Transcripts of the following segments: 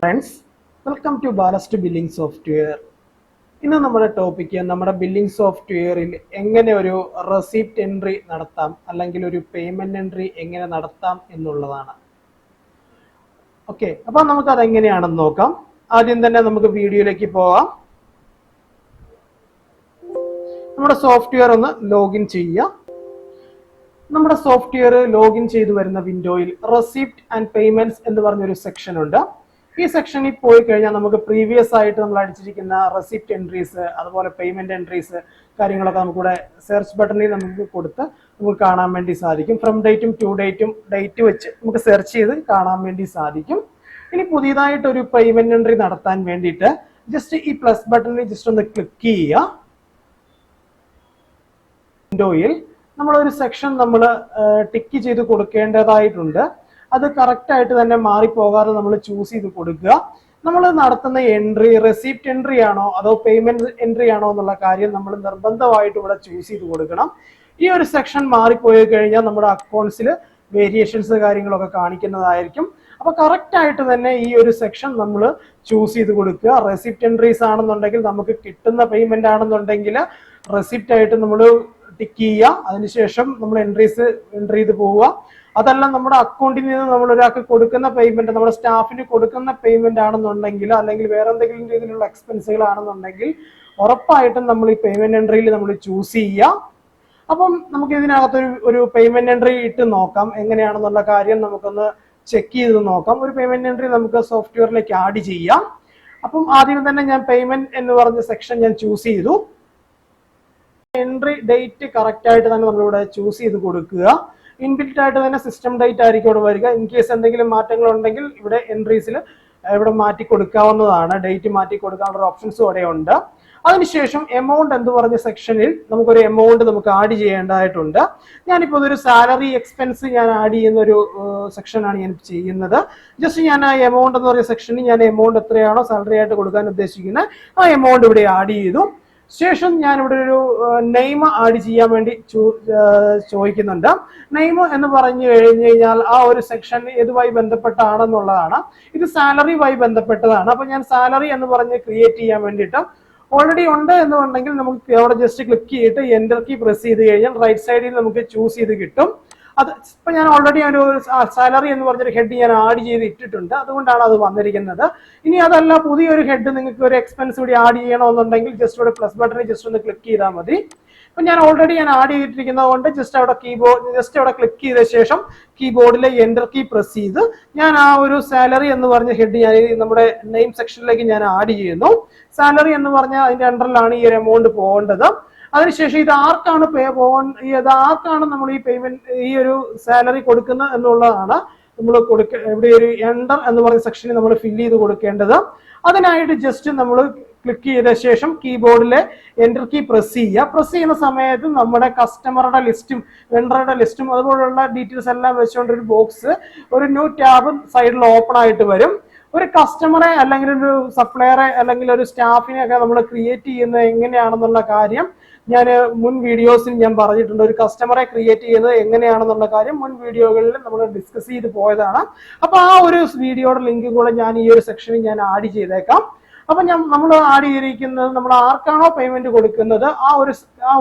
Friends, welcome to ballast billing software. ഇന്ന് നമ്മുടെ topic നമ്മുടെ ബില്ലിംഗ് സോഫ്റ്റ്വെയറിൽ എങ്ങനെ ഒരു റെസിപ്റ്റ് എൻട്രി നടത്താം അല്ലെങ്കിൽ ഒരു പേയ്മെന്റ് എൻട്രി എങ്ങനെ നടത്താം എന്നുള്ളതാണ്. ഓക്കെ, അപ്പോൾ നമുക്ക് അതെങ്ങനെയാണെന്ന് നോക്കാം. ആദ്യം തന്നെ നമുക്ക് വീഡിയോയിലേക്ക് പോകാം. നമ്മുടെ സോഫ്റ്റ്വെയർ ഒന്ന് ലോഗിൻ ചെയ്യുക. നമ്മുടെ സോഫ്റ്റ്വെയർ ലോഗിൻ ചെയ്തു വരുന്ന വിൻഡോയിൽ റെസിപ്റ്റ് ആൻഡ് പേയ്മെന്റ്സ് എന്ന് പറഞ്ഞൊരു സെക്ഷൻ ഉണ്ട്. ഈ സെക്ഷനിൽ പോയി കഴിഞ്ഞാൽ നമുക്ക് പ്രീവിയസ് ആയിട്ട് നമ്മൾ അടിച്ചിരിക്കുന്ന റെസിപ്റ്റ് എൻട്രീസ്, അതുപോലെ പേയ്മെന്റ് എൻട്രീസ് കാര്യങ്ങളൊക്കെ നമുക്കിവിടെ സെർച്ച് ബട്ടണിൽ നമുക്ക് കൊടുത്ത് നമുക്ക് കാണാൻ വേണ്ടി സാധിക്കും. ഫ്രം ഡേറ്റും ടു ഡേറ്റും ഡേറ്റ് വെച്ച് നമുക്ക് സെർച്ച് ചെയ്ത് കാണാൻ വേണ്ടി സാധിക്കും. ഇനി പുതിയതായിട്ട് ഒരു പേയ്മെന്റ് എൻട്രി നടത്താൻ വേണ്ടിയിട്ട് ജസ്റ്റ് ഈ പ്ലസ് ബട്ടണിൽ ജസ്റ്റ് ഒന്ന് ക്ലിക്ക് ചെയ്യുക. വിൻഡോയിൽ നമ്മളൊരു സെക്ഷൻ നമ്മൾ ടിക്ക് ചെയ്ത് കൊടുക്കേണ്ടതായിട്ടുണ്ട്. അത് കറക്റ്റ് ആയിട്ട് തന്നെ മാറിപ്പോകാതെ നമ്മൾ ചൂസ് ചെയ്ത് കൊടുക്കുക. നമ്മൾ നടത്തുന്ന എൻട്രി റെസിപ്റ്റ് എൻട്രി ആണോ അതോ പേയ്മെന്റ് എൻട്രി ആണോ എന്നുള്ള കാര്യം നമ്മൾ നിർബന്ധമായിട്ട് ഇവിടെ ചൂസ് ചെയ്ത് കൊടുക്കണം. ഈ ഒരു സെക്ഷൻ മാറിപ്പോയി കഴിഞ്ഞാൽ നമ്മുടെ അക്കൗണ്ട്സിൽ വേരിയേഷൻസ് കാര്യങ്ങളൊക്കെ കാണിക്കുന്നതായിരിക്കും. അപ്പൊ കറക്റ്റ് ആയിട്ട് തന്നെ ഈ ഒരു സെക്ഷൻ നമ്മൾ ചൂസ് ചെയ്ത് കൊടുക്കുക. റെസിപ്റ്റ് എൻട്രീസ് ആണെന്നുണ്ടെങ്കിൽ നമുക്ക് കിട്ടുന്ന പേയ്മെന്റ് ആണെന്നുണ്ടെങ്കിൽ റെസിപ്റ്റ് ആയിട്ട് നമ്മൾ ടിക്ക് ചെയ്യുക. അതിനുശേഷം നമ്മൾ എൻട്രി ചെയ്ത് പോവുക. അതല്ല നമ്മുടെ അക്കൗണ്ടിൽ നിന്ന് നമ്മൾ ഒരാൾക്ക് കൊടുക്കുന്ന പേയ്മെന്റ്, നമ്മുടെ സ്റ്റാഫിന് കൊടുക്കുന്ന പേയ്മെന്റ് ആണെന്നുണ്ടെങ്കിൽ അല്ലെങ്കിൽ വേറെ എന്തെങ്കിലും രീതിയിലുള്ള എക്സ്പെൻസുകൾ ആണെന്നുണ്ടെങ്കിൽ ഉറപ്പായിട്ടും നമ്മൾ ഈ പേയ്മെന്റ് എൻട്രിയിൽ നമ്മൾ ചൂസ് ചെയ്യുക. അപ്പം നമുക്ക് ഇതിനകത്ത് ഒരു പേയ്മെന്റ് എൻട്രി ഇട്ട് നോക്കാം. എങ്ങനെയാണെന്നുള്ള കാര്യം നമുക്കൊന്ന് ചെക്ക് ചെയ്ത് നോക്കാം. ഒരു പേയ്മെന്റ് എൻട്രി നമുക്ക് സോഫ്റ്റ്വെയറിലേക്ക് ആഡ് ചെയ്യാം. അപ്പം ആദ്യം തന്നെ ഞാൻ പേയ്മെന്റ് എന്ന് പറഞ്ഞ സെക്ഷൻ ഞാൻ ചൂസ് ചെയ്തു. എൻട്രി ഡേറ്റ് കറക്റ്റ് ആയിട്ട് തന്നെ നമ്മളിവിടെ ചൂസ് ചെയ്ത് കൊടുക്കുക. ഇൻബിൽറ്റ് ആയിട്ട് തന്നെ സിസ്റ്റം ഡേറ്റ് ആയിരിക്കും ഇവിടെ വരിക. ഇൻ കേസ് എന്തെങ്കിലും മാറ്റങ്ങൾ ഉണ്ടെങ്കിൽ ഇവിടെ എൻട്രീസിൽ ഇവിടെ മാറ്റി കൊടുക്കാവുന്നതാണ്. ഡേറ്റ് മാറ്റി കൊടുക്കാനുള്ള ഓപ്ഷൻസും ഇവിടെ ഉണ്ട്. അതിനുശേഷം എമൗണ്ട് എന്ന് പറഞ്ഞ സെക്ഷനിൽ നമുക്കൊരു എമൗണ്ട് നമുക്ക് ആഡ് ചെയ്യേണ്ടതായിട്ടുണ്ട്. ഞാനിപ്പോൾ ഇതൊരു സാലറി എക്സ്പെൻസ് ഞാൻ ആഡ് ചെയ്യുന്ന ഒരു സെക്ഷനാണ് ഞാൻ ചെയ്യുന്നത്. ജസ്റ്റ് ഞാൻ ആ എമൗണ്ട് എന്ന് പറഞ്ഞ സെക്ഷനിൽ ഞാൻ എമൗണ്ട് എത്രയാണോ സാലറി ആയിട്ട് കൊടുക്കാൻ ഉദ്ദേശിക്കുന്നത് ആ എമൗണ്ട് ഇവിടെ ആഡ് ചെയ്തു. ശേഷം ഞാൻ ഇവിടെ ഒരു നെയിം ആഡ് ചെയ്യാൻ വേണ്ടി ചോദിക്കുന്നുണ്ട്. നെയിം എന്ന് പറഞ്ഞു കഴിഞ്ഞു കഴിഞ്ഞാൽ ആ ഒരു സെക്ഷൻ ഏതുമായി ബന്ധപ്പെട്ടാണെന്നുള്ളതാണ്. ഇത് സാലറിയുമായി ബന്ധപ്പെട്ടതാണ്. അപ്പൊ ഞാൻ സാലറി എന്ന് പറഞ്ഞ് ക്രിയേറ്റ് ചെയ്യാൻ വേണ്ടിയിട്ട് ഓൾറെഡി ഉണ്ട് എന്നുണ്ടെങ്കിൽ നമുക്ക് അവിടെ ജസ്റ്റ് ക്ലിക്ക് ചെയ്തിട്ട് എൻ്റർ കീ പ്രസ് ചെയ്ത് കഴിഞ്ഞാൽ റൈറ്റ് സൈഡിൽ നമുക്ക് ചൂസ് ചെയ്ത് കിട്ടും. അത് ഇപ്പൊ ഞാൻ ഓൾറെഡി ഒരു സാലറി എന്ന് പറഞ്ഞൊരു ഹെഡ് ഞാൻ ആഡ് ചെയ്ത് ഇട്ടിട്ടുണ്ട്. അതുകൊണ്ടാണ് അത് വന്നിരിക്കുന്നത്. ഇനി അതല്ല പുതിയൊരു ഹെഡ് നിങ്ങൾക്ക് ഒരു എക്സ്പെൻസ് കൂടി ആഡ് ചെയ്യണമെന്നുണ്ടെങ്കിൽ ജസ്റ്റ് ഇവിടെ പ്ലസ് ബട്ടണിൽ ജസ്റ്റ് ഒന്ന് ക്ലിക്ക് ചെയ്താൽ മതി. ഇപ്പൊ ഞാൻ ഓൾറെഡി ആഡ് ചെയ്തിരിക്കുന്നത് കൊണ്ട് ജസ്റ്റ് അവിടെ അവിടെ ക്ലിക്ക് ചെയ്ത ശേഷം കീബോർഡിലെ എൻ്റർ കീ പ്രസ് ചെയ്ത് ഞാൻ ആ ഒരു സാലറി എന്ന് പറഞ്ഞ ഹെഡ് ഞാൻ നമ്മുടെ നെയിം സെക്ഷനിലേക്ക് ഞാൻ ആഡ് ചെയ്യുന്നു. സാലറി എന്ന് പറഞ്ഞ അതിന്റെ അണ്ടറിലാണ് ഈ ഒരു എമൗണ്ട് പോകേണ്ടത്. അതിനുശേഷം ഇത് ആർക്കാണ് നമ്മൾ ഈ പേയ്മെന്റ് ഈ ഒരു സാലറി കൊടുക്കുന്നത് എന്നുള്ളതാണ് നമ്മൾ ഇവിടെ ഒരു എൻ്റർ എന്ന് പറയുന്ന സെക്ഷനിൽ നമ്മൾ ഫില്ല് ചെയ്ത് കൊടുക്കേണ്ടത്. അതിനായിട്ട് ജസ്റ്റ് നമ്മൾ ക്ലിക്ക് ചെയ്ത ശേഷം കീബോർഡിലെ എൻ്റർ കീ പ്രസ് ചെയ്യുക. പ്രസ് ചെയ്യുന്ന സമയത്ത് നമ്മുടെ കസ്റ്റമറുടെ ലിസ്റ്റും വെണ്ടറുടെ ലിസ്റ്റും അതുപോലുള്ള ഡീറ്റെയിൽസ് എല്ലാം വെച്ചുകൊണ്ട് ഒരു ബോക്സ് ഒരു ന്യൂ ടാബ് സൈഡിൽ ഓപ്പൺ ആയിട്ട് വരും. ഒരു കസ്റ്റമറെ അല്ലെങ്കിൽ ഒരു സപ്ലയറെ അല്ലെങ്കിൽ ഒരു സ്റ്റാഫിനെ ഒക്കെ നമ്മൾ ക്രിയേറ്റ് ചെയ്യുന്നത് എങ്ങനെയാണെന്നുള്ള കാര്യം ഞാൻ മുൻ വീഡിയോസിൽ ഞാൻ പറഞ്ഞിട്ടുണ്ട്. ഒരു കസ്റ്റമറെ ക്രിയേറ്റ് ചെയ്യുന്നത് എങ്ങനെയാണെന്നുള്ള കാര്യം മുൻ വീഡിയോകളിൽ നമ്മൾ ഡിസ്കസ് ചെയ്ത് പോയതാണ്. അപ്പൊ ആ ഒരു വീഡിയോയുടെ ലിങ്ക് കൂടെ ഞാൻ ഈ ഒരു സെക്ഷനിൽ ഞാൻ ആഡ് ചെയ്തേക്കാം. അപ്പൊ നമ്മൾ ആഡ് ചെയ്തിരിക്കുന്നത് നമ്മൾ ആർക്കാണോ പേയ്മെന്റ് കൊടുക്കുന്നത് ആ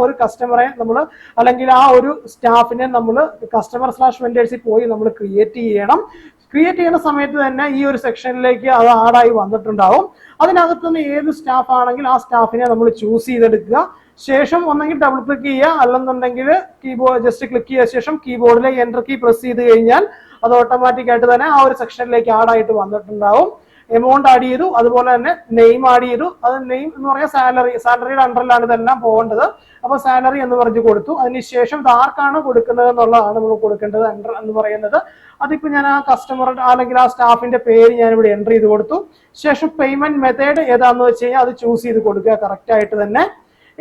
ഒരു കസ്റ്റമറെ നമ്മൾ അല്ലെങ്കിൽ ആ ഒരു സ്റ്റാഫിനെ നമ്മൾ കസ്റ്റമർ/വെൻഡേഴ്സിൽ പോയി നമ്മൾ ക്രിയേറ്റ് ചെയ്യണം. ക്രിയേറ്റ് ചെയ്യുന്ന സമയത്ത് തന്നെ ഈ ഒരു സെക്ഷനിലേക്ക് അത് ആഡായി വന്നിട്ടുണ്ടാവും. അതിനകത്ത് നിന്ന് ഏത് സ്റ്റാഫ് ആണെങ്കിൽ ആ സ്റ്റാഫിനെ നമ്മൾ ചൂസ് ചെയ്തെടുക്കുക. ശേഷം ഒന്നെങ്കിൽ ഡബിൾ ക്ലിക്ക് ചെയ്യുക, അല്ലെന്നുണ്ടെങ്കിൽ കീബോർഡ് ജസ്റ്റ് ക്ലിക്ക് ചെയ്ത ശേഷം കീബോർഡിലെ എൻ്റർ കീ പ്രസ് ചെയ്ത് കഴിഞ്ഞാൽ അത് ഓട്ടോമാറ്റിക് ആയിട്ട് തന്നെ ആ ഒരു സെക്ഷനിലേക്ക് ആഡായിട്ട് വന്നിട്ടുണ്ടാവും. എമൗണ്ട് ആഡ് ചെയ്തു, അതുപോലെ തന്നെ നെയിം ആഡ് ചെയ്തു. അത് നെയിം എന്ന് പറഞ്ഞാൽ സാലറിയുടെ അണ്ടറിലാണ് ഇതെല്ലാം പോകേണ്ടത്. അപ്പൊ സാലറി എന്ന് പറഞ്ഞു കൊടുത്തു. അതിനുശേഷം ഇത് ആർക്കാണ് കൊടുക്കുന്നത് എന്നുള്ളതാണ് നമ്മൾ കൊടുക്കേണ്ടത് എൻ്റർ എന്ന് പറയുന്നത്. അതിപ്പോ ഞാൻ ആ കസ്റ്റമറുടെ അല്ലെങ്കിൽ ആ സ്റ്റാഫിന്റെ പേര് ഞാൻ ഇവിടെ എൻ്റർ ചെയ്ത് കൊടുത്തു. ശേഷം പേയ്മെന്റ് മെത്തേഡ് ഏതാണെന്ന് വെച്ച് കഴിഞ്ഞാൽ അത് ചൂസ് ചെയ്ത് കൊടുക്കുക കറക്റ്റ് ആയിട്ട് തന്നെ.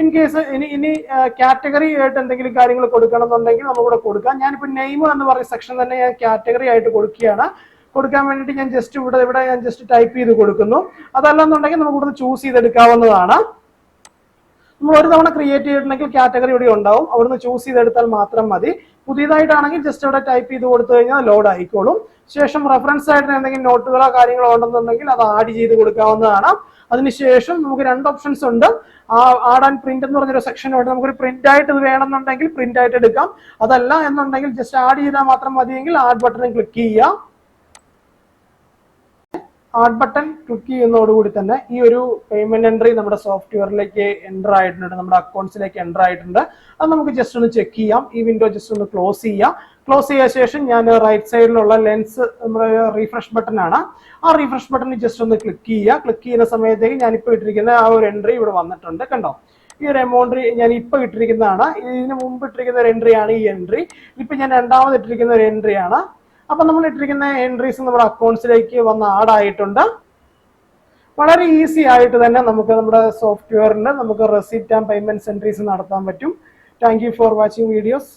ഇൻ കേസ് ഇനി കാറ്റഗറി ആയിട്ട് എന്തെങ്കിലും കാര്യങ്ങൾ കൊടുക്കണം എന്നുണ്ടെങ്കിൽ നമുക്കിവിടെ കൊടുക്കാം. ഞാനിപ്പോൾ നെയിം എന്ന് പറയുന്ന സെക്ഷൻ തന്നെ ഞാൻ കാറ്റഗറി ആയിട്ട് കൊടുക്കുകയാണ്. കൊടുക്കാൻ വേണ്ടിയിട്ട് ഞാൻ ജസ്റ്റ് ഇവിടെ ഞാൻ ജസ്റ്റ് ടൈപ്പ് ചെയ്ത് കൊടുക്കുന്നു. അതല്ലെന്നുണ്ടെങ്കിൽ നമുക്ക് ഇവിടുന്ന് ചൂസ് ചെയ്തെടുക്കാവുന്നതാണ്. നമ്മൾ ഒരു തവണ ക്രിയേറ്റ് ചെയ്തിട്ടുണ്ടെങ്കിൽ കാറ്റഗറി ഇവിടെ ഉണ്ടാവും. അവിടുന്ന് ചൂസ് ചെയ്തെടുത്താൽ മാത്രം മതി. പുതിയതായിട്ടാണെങ്കിൽ ജസ്റ്റ് അവിടെ ടൈപ്പ് ചെയ്ത് കൊടുത്തു കഴിഞ്ഞാൽ ലോഡ് ആയിക്കോളും. ശേഷം റെഫറൻസ് ആയിട്ട് എന്തെങ്കിലും നോട്ടുകളോ കാര്യങ്ങളോ ഉണ്ടെന്നുണ്ടെങ്കിൽ അത് ആഡ് ചെയ്ത് കൊടുക്കാവുന്നതാണ്. അതിനുശേഷം നമുക്ക് രണ്ട് ഓപ്ഷൻസ് ഉണ്ട്. ആഡ് ആൻഡ് പ്രിന്റ് എന്ന് പറഞ്ഞൊരു സെക്ഷൻ ഉണ്ട്. നമുക്കൊരു പ്രിന്റ് ആയിട്ട് ഇത് വേണമെന്നുണ്ടെങ്കിൽ പ്രിന്റ് ആയിട്ട് എടുക്കാം. അതല്ല എന്നുണ്ടെങ്കിൽ ജസ്റ്റ് ആഡ് ചെയ്താൽ മാത്രം മതിയെങ്കിൽ ആഡ് ബട്ടൺ ക്ലിക്ക് ചെയ്യുക. ആഡ് ബട്ടൺ ക്ലിക്ക് ചെയ്യുന്നതോടുകൂടി തന്നെ ഈ ഒരു പേയ്മെന്റ് എൻട്രി നമ്മുടെ സോഫ്റ്റ്വെയറിലേക്ക് എൻ്റർ ആയിട്ടുണ്ട്, നമ്മുടെ അക്കൗണ്ട്സിലേക്ക് എൻ്റർ ആയിട്ടുണ്ട്. അത് നമുക്ക് ജസ്റ്റ് ഒന്ന് ചെക്ക് ചെയ്യാം. ഈ വിൻഡോ ജസ്റ്റ് ഒന്ന് ക്ലോസ് ചെയ്യാം. ക്ലോസ് ചെയ്ത ശേഷം ഞാൻ റൈറ്റ് സൈഡിലുള്ള ലെൻസ് നമ്മുടെ റീഫ്രഷ് ബട്ടൺ ആണ്, ആ റീഫ്രഷ് ബട്ടണിൽ ജസ്റ്റ് ഒന്ന് ക്ലിക്ക് ചെയ്യുക. ക്ലിക്ക് ചെയ്യുന്ന സമയത്തേക്ക് ഞാനിപ്പോൾ ഇട്ടിരിക്കുന്ന ആ ഒരു എൻട്രി ഇവിടെ വന്നിട്ടുണ്ട്. കണ്ടോ, ഈ ഒരു എമൗണ്ട് ഞാൻ ഇപ്പോൾ ഇട്ടിരിക്കുന്നതാണ്. ഇതിന് മുമ്പ് ഇട്ടിരിക്കുന്ന ഒരു എൻട്രിയാണ് ഈ എൻട്രി. ഇപ്പൊ ഞാൻ രണ്ടാമത് ഇട്ടിരിക്കുന്ന ഒരു എൻട്രിയാണ്. അപ്പൊ നമ്മൾ ഇട്ടിരിക്കുന്ന എൻട്രീസ് നമ്മുടെ അക്കൗണ്ട്സിലേക്ക് വന്ന് ആഡ് ആയിട്ടുണ്ട്. വളരെ ഈസി ആയിട്ട് തന്നെ നമുക്ക് നമ്മുടെ സോഫ്റ്റ്വെയറിൽ നമുക്ക് റെസിപ്റ്റ് ആൻഡ് പേയ്മെന്റ് എൻട്രീസ് നടത്താൻ പറ്റും. Thank you for watching videos.